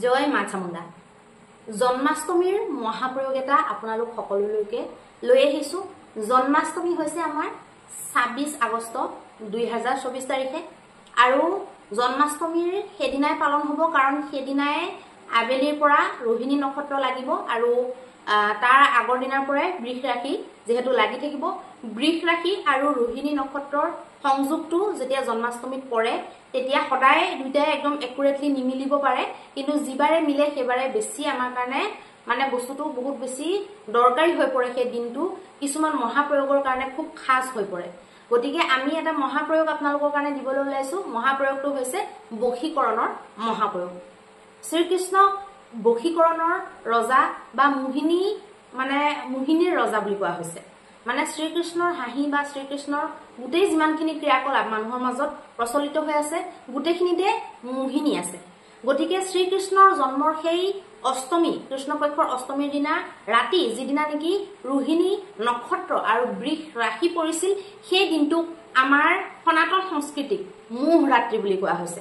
জয় মা চামুণ্ডা। জন্মাষ্টমীৰ মহাপ্ৰয়োগ এটা আপোনালোক সকলোলৈকে লৈ আহিছো। জন্মাষ্টমী হৈছে আমাৰ 26 আগষ্ট 2024 তাৰিখে আৰু জন্মাষ্টমীৰ সেদিনাই পালন হ'ব, কাৰণ সেদিনাই আবেলিৰ পৰা ৰোহিণী নক্ষত্ৰ লাগিব আৰু তাৰ আগৰ দিনাৰ পৰাই বৃষ ৰাশি যেহেতু লাগি থাকিব। বৃষ ৰাশি আৰু ৰোহিণী নক্ষত্ৰৰ সংযোগটো যেতিয়া জন্মাষ্টমীত পৰে তেতিয়া সদায় দুইটাই একদম একুৰেটলি নিমিলিব পাৰে, কিন্তু যিবাৰে মিলে সেইবাৰে বেছি আমাৰ কাৰণে মানে বস্তুটো বহুত বেছি দৰকাৰী হৈ পৰে। সেই দিনটো কিছুমান মহাপ্ৰয়োগৰ কাৰণে খুব খাস হৈ পৰে। গতিকে আমি এটা মহাপ্ৰয়োগ আপোনালোকৰ কাৰণে দিবলৈ ওলাইছো। মহাপ্ৰয়োগটো হৈছে বশীকৰণৰ মহাপ্ৰয়োগ। শ্ৰীকৃষ্ণক বশীকৰণৰ ৰজা বা মোহিনীৰ ৰজা বুলি কোৱা হৈছে। মানে শ্ৰীকৃষ্ণৰ হাঁহি বা শ্ৰীকৃষ্ণৰ গোটেই যিমানখিনি ক্ৰিয়াকলাপ মানুহৰ মাজত প্ৰচলিত হৈ আছে গোটেইখিনিতে মোহিনী আছে। গতিকে শ্ৰীকৃষ্ণৰ জন্মৰ সেই অষ্টমী, কৃষ্ণপক্ষৰ অষ্টমীৰ দিনা ৰাতি, যিদিনা নেকি ৰোহিণী নক্ষত্ৰ আৰু বৃষ ৰাশি পৰিছিল, সেই দিনটোক আমাৰ সনাতন সংস্কৃতিক মোহ ৰাত্ৰি বুলি কোৱা হৈছে।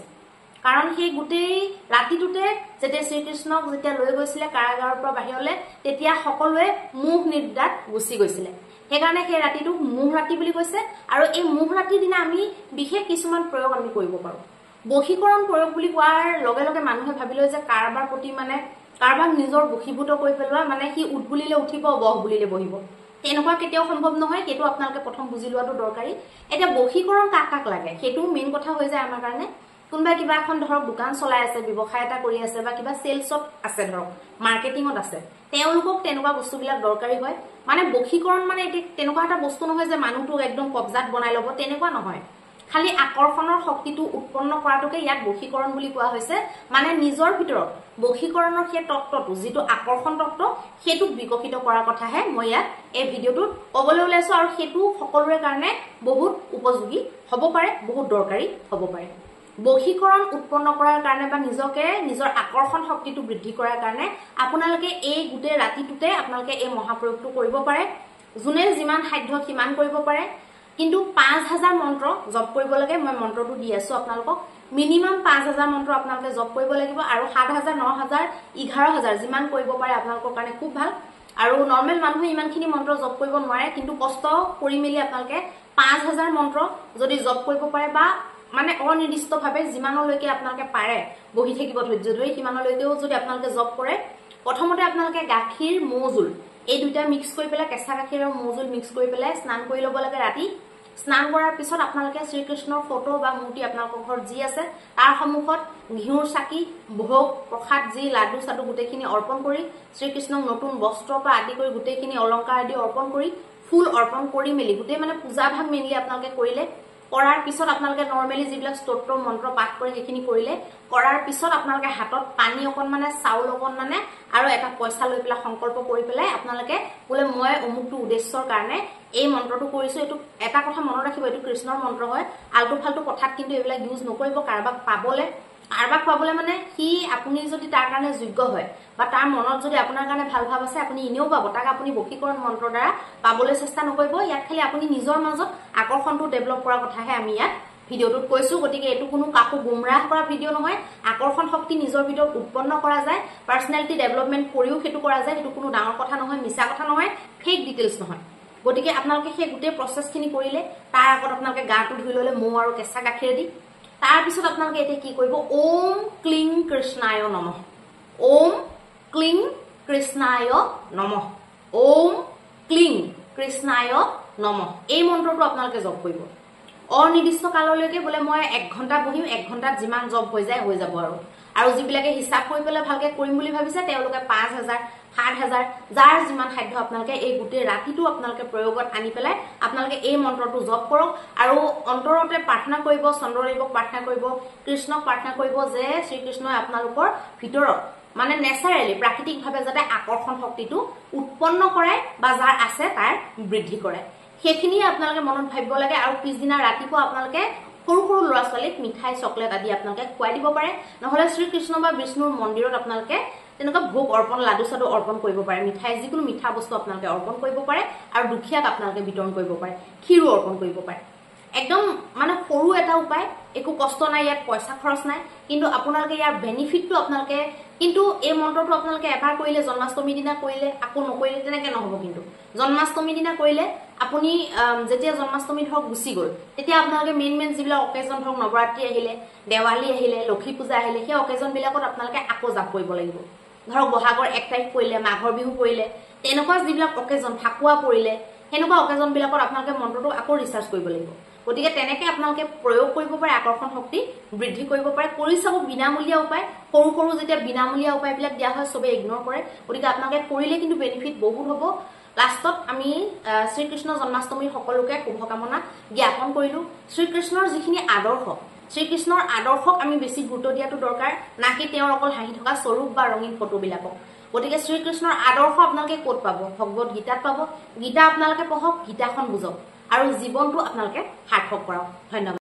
কাৰণ সেই গোটেই ৰাতিটোতে যেতিয়া শ্ৰীকৃষ্ণক যেতিয়া লৈ গৈছিলে কাৰাগাৰৰ পৰা বাহিৰলৈ, তেতিয়া সকলোৱে মোহ নিদ্ৰাত গুচি গৈছিলে। সেইকাৰণে সেই ৰাতিটোক মোহ ৰাতি বুলি কৈছে। আৰু এই মোহ ৰাতিৰ দিনা আমি বিশেষ কিছুমান প্ৰয়োগ আমি কৰিব পাৰো। বশীকৰণ প্ৰয়োগ বুলি কোৱাৰ লগে লগে মানুহে ভাবিলে যে কাৰোবাৰ প্ৰতি কাৰোবাক নিজৰ বশীভূত কৰি পেলোৱা, মানে সি উঠ বুলিলে উঠিব, বহ বুলিলে বহিব। তেনেকুৱা কেতিয়াও সম্ভৱ নহয়। সেইটো আপোনালোকে প্ৰথম বুজি লোৱাটো দৰকাৰী। এতিয়া বশীকৰণ কাক কাক লাগে সেইটো মেইন কথা হৈ যায় আমাৰ কাৰণে। কোনোবাই কিবা এখন ধৰক দোকান চলাই আছে, ব্যৱসায় এটা কৰি আছে, বা কিবা চেলছত আছে, ধৰক মাৰ্কেটিঙত আছে, তেওঁলোকক তেনেকুৱা বস্তুবিলাক দৰকাৰী হয়। মানে বশীকৰণ মানে এতিয়া তেনেকুৱা এটা বস্তু নহয় যে মানুহটোক একদম কবজাত বনাই ল'ব, তেনেকুৱা নহয়। খালি আকৰ্ষণৰ শক্তিটো উৎপন্ন কৰাটোকে ইয়াত বশীকৰণ বুলি কোৱা হৈছে। মানে নিজৰ ভিতৰত বশীকৰণৰ সেই তত্ত্বটো, যিটো আকৰ্ষণ তত্ত্ব, সেইটোক বিকশিত কৰাৰ কথাহে মই ইয়াত এই ভিডিঅ'টোত ক'বলৈ ওলাইছো। আৰু সেইটো সকলোৰে কাৰণে বহুত উপযোগী হ'ব পাৰে, বহুত দৰকাৰী হ'ব পাৰে। বশীকৰণ উৎপন্ন কৰাৰ কাৰণে বা নিজকে নিজৰ আকৰ্ষণ শক্তিটো বৃদ্ধি কৰাৰ কাৰণে আপোনালোকে এই গোটেই ৰাতিটোতে আপোনালোকে এই মহাপ্ৰয়োগটো কৰিব পাৰে। যোনে যিমান সাধ্য সিমান কৰিব পাৰে, কিন্তু 5000 মন্ত্ৰ জপ কৰিব লাগে। মই মন্ত্ৰটো দি আছো আপোনালোকক। মিনিমাম 5000 মন্ত্ৰ আপোনালোকে জপ কৰিব লাগিব, আৰু 7000, 9000, 11000 যিমান কৰিব পাৰে আপোনালোকৰ কাৰণে খুব ভাল। আৰু নৰ্মেল মানুহে ইমানখিনি মন্ত্ৰ জপ কৰিব নোৱাৰে, কিন্তু কষ্ট কৰি মেলি আপোনালোকে 5000 মন্ত্ৰ যদি জপ কৰিব পাৰে, বা মানে অনিৰ্দিষ্টভাৱে যিমানলৈকে আপোনালোকে পাৰে বহি থাকিব ধৈৰ্য ধৰি, সিমানলৈকেও যদি আপোনালোকে জপ কৰে, প্ৰথমতে আপোনালোকে গাখীৰ, মৌজোল এই দুইটা মিক্স কৰি পেলাই, কেঁচা গাখীৰ আৰু মৌজোল মিক্স কৰি পেলাই স্নান কৰি ল'ব লাগে ৰাতি। স্নান কৰাৰ পিছত আপোনালোকে শ্ৰীকৃষ্ণৰ ফটো বা মূৰ্তি আপোনালোকৰ ঘৰত যি আছে তাৰ সন্মুখত ঘিউৰ চাকি, ভোগ, প্ৰসাদ, যি লাডু চাডু গোটেইখিনি অৰ্পণ কৰি, শ্ৰীকৃষ্ণক নতুন বস্ত্ৰৰ পৰা আদি কৰি গোটেইখিনি অলংকাৰ আদি অৰ্পণ কৰি, ফুল অৰ্পণ কৰি মেলি গোটেই মানে পূজা ভাগ মেইনলি আপোনালোকে কৰিলে। কৰাৰ পিছত আপোনালোকে নৰ্মেলি যিবিলাক স্তোত্ৰ মন্ত্ৰ পাঠ কৰে সেইখিনি কৰিলে। কৰাৰ পিছত আপোনালোকে হাতত পানী অকণমানে, চাউল অকণমানে আৰু এটা পইচা লৈ পেলাই সংকল্প কৰি পেলাই আপোনালোকে বোলে মই অমুকটো উদ্দেশ্যৰ কাৰণে এই মন্ত্ৰটো কৰিছো। এইটো এটা কথা মনত ৰাখিব, এইটো কৃষ্ণৰ মন্ত্ৰ হয়। আল্টু ফাল্টু কথাত কিন্তু এইবিলাক ইউজ নকৰিব। কাৰোবাক পাবলে মানে সি, আপুনি যদি তাৰ কাৰণে যোগ্য হয় বা তাৰ মনত যদি আপোনাৰ কাৰণে ভাল ভাৱ আছে, আপুনি এনেও পাব। তাক আপুনি বশীকৰণ মন্ত্ৰৰ দ্বাৰা পাবলৈ চেষ্টা নকৰিব। ইয়াত খালি আপুনি নিজৰ মাজত আকৰ্ষণটো ডেভেলপ কৰাৰ কথাহে আমি ইয়াত ভিডিঅ'টোত কৈছো। গতিকে এইটো কোনো কাকো গুমৰাহ কৰা ভিডিঅ' নহয়। আকৰ্ষণ শক্তি নিজৰ ভিতৰত উৎপন্ন কৰা যায়, পাৰ্চনেলিটি ডেভেলপমেণ্ট কৰিও সেইটো কৰা যায়। সেইটো কোনো ডাঙৰ কথা নহয়, মিছা কথা নহয়, ফেক ডিটেইলছ নহয়। গতিকে আপোনালোকে সেই গোটেই প্ৰচেছখিনি কৰিলে। তাৰ আগত আপোনালোকে গাটো ধুই ল'লে মৌ আৰু কেঁচা গাখীৰেদি। তাৰপিছত আপোনালোকে এতিয়া কি কৰিব, ওম ক্লিং কৃষ্ণায় নমঃ, ওম ক্লিং কৃষ্ণায় নমঃ, ওম ক্লিং কৃষ্ণায় নমঃ, এই মন্ত্ৰটো আপোনালোকে জপ কৰিব। অনিৰ্দিষ্ট কাললৈকে বোলে মই 1 ঘণ্টা বহিম, 1 ঘণ্টাত যিমান জপ হৈ যায় হৈ যাব। আৰু যিবিলাকে হিচাপ কৰি পেলাই ভালকে কৰিম বুলি ভাবিছে তেওঁলোকে 5000, 7000, যাৰ যিমান সাধ্য আপোনালোকে এই গোটেই ৰাতিটো আপোনালোকে প্ৰয়োগত আনি পেলাই আপোনালোকে এই মন্ত্ৰটো জপ কৰক। আৰু অন্তৰতে প্ৰাৰ্থনা কৰিব, চন্দ্ৰদেৱক প্ৰাৰ্থনা কৰিব, কৃষ্ণক প্ৰাৰ্থনা কৰিব যে শ্ৰীকৃষ্ণই আপোনালোকৰ ভিতৰত মানে নেচাৰেলি, প্ৰাকৃতিকভাৱে যাতে আকৰ্ষণ শক্তিটো উৎপন্ন কৰে বা যাৰ আছে তাৰ বৃদ্ধি কৰে। সেইখিনি আপোনালোকে মনত ভাবিব লাগে। আৰু পিছদিনা ৰাতিপুৱা আপোনালোকে সৰু সৰু ল'ৰা ছোৱালীক মিঠাই, চকলেট আদি আপোনালোকে খুৱাই দিব পাৰে। নহলে শ্ৰীকৃষ্ণ বা বিষ্ণুৰ মন্দিৰত আপোনালোকে তেনেকুৱা ভোগ অৰ্পণ, লাডু চাডু অৰ্পণ কৰিব পাৰে। মিঠাই, যিকোনো মিঠা বস্তু আপোনালোকে অৰ্পণ কৰিব পাৰে। আৰু দুখীয়াক আপোনালোকে বিতৰণ কৰিব পাৰে, ক্ষীৰো অৰ্পণ কৰিব পাৰে। একদম মানে সৰু এটা উপায়, একো কষ্ট নাই, ইয়াত পইচা খৰচ নাই, কিন্তু আপোনালোকে ইয়াৰ বেনিফিটটো আপোনালোকে, কিন্তু এই মন্ত্ৰটো আপোনালোকে এবাৰ কৰিলে, জন্মাষ্টমীৰ দিনা কৰিলে আকৌ নকৰিলে তেনেকে নহব। কিন্তু জন্মাষ্টমীৰ দিনা কৰিলে আপুনি যেতিয়া জন্মাষ্টমী ধৰক গুচি গ'ল, তেতিয়া আপোনালোকে মেইন যিবিলাক অকেজন ধৰক নৱৰাত্ৰি আহিলে, দেৱালী আহিলে, লক্ষী পূজা আহিলে, সেই অকেজন বিলাকত আপোনালোকে আকৌ জাপ কৰিব লাগিব। ধৰক বহাগৰ 1 তাৰিখ পৰিলে, মাঘৰ বিহু পৰিলে, তেনেকুৱা যিবিলাক অকেজন, ফাকুৱা পৰিলে, সেনেকুৱা অকেজন বিলাকত আপোনালোকে মন্ত্ৰটো আকৌ ৰিচাৰ্জ কৰিব লাগিব। গতিকে তেনেকে আপোনালোকে প্ৰয়োগ কৰিব পাৰে, আকৰ্ষণ শক্তি বৃদ্ধি কৰিব পাৰে, কৰি চাব। বিনামূলীয়া উপায়, সৰু সৰু যেতিয়া বিনামূলীয়া উপায়বিলাক দিয়া হয় চবে ইগনোৰ কৰে। গতিকে আপোনালোকে কৰিলে কিন্তু বেনিফিট বহুত হ'ব। লাষ্টত আমি শ্ৰীকৃষ্ণ জন্মাষ্টমীৰ সকলোকে শুভকামনা জ্ঞাপন কৰিলো। শ্ৰীকৃষ্ণৰ যিখিনি আদৰ্শ, শ্ৰীকৃষ্ণৰ আদৰ্শক আমি বেছি গুৰুত্ব দিয়াটো দৰকাৰ, না কি তেওঁৰ অকল হাঁহি থকা স্বৰূপ বা ৰঙীন ফটোবিলাকক। গতিকে শ্ৰীকৃষ্ণৰ আদৰ্শ আপোনালোকে ক'ত পাব? ভগৱত গীতাত পাব। গীতা আপোনালোকে পঢ়ক, গীতাখন বুজক আৰু জীৱনটো আপোনালোকে সাৰ্থক কৰক। ধন্যবাদ।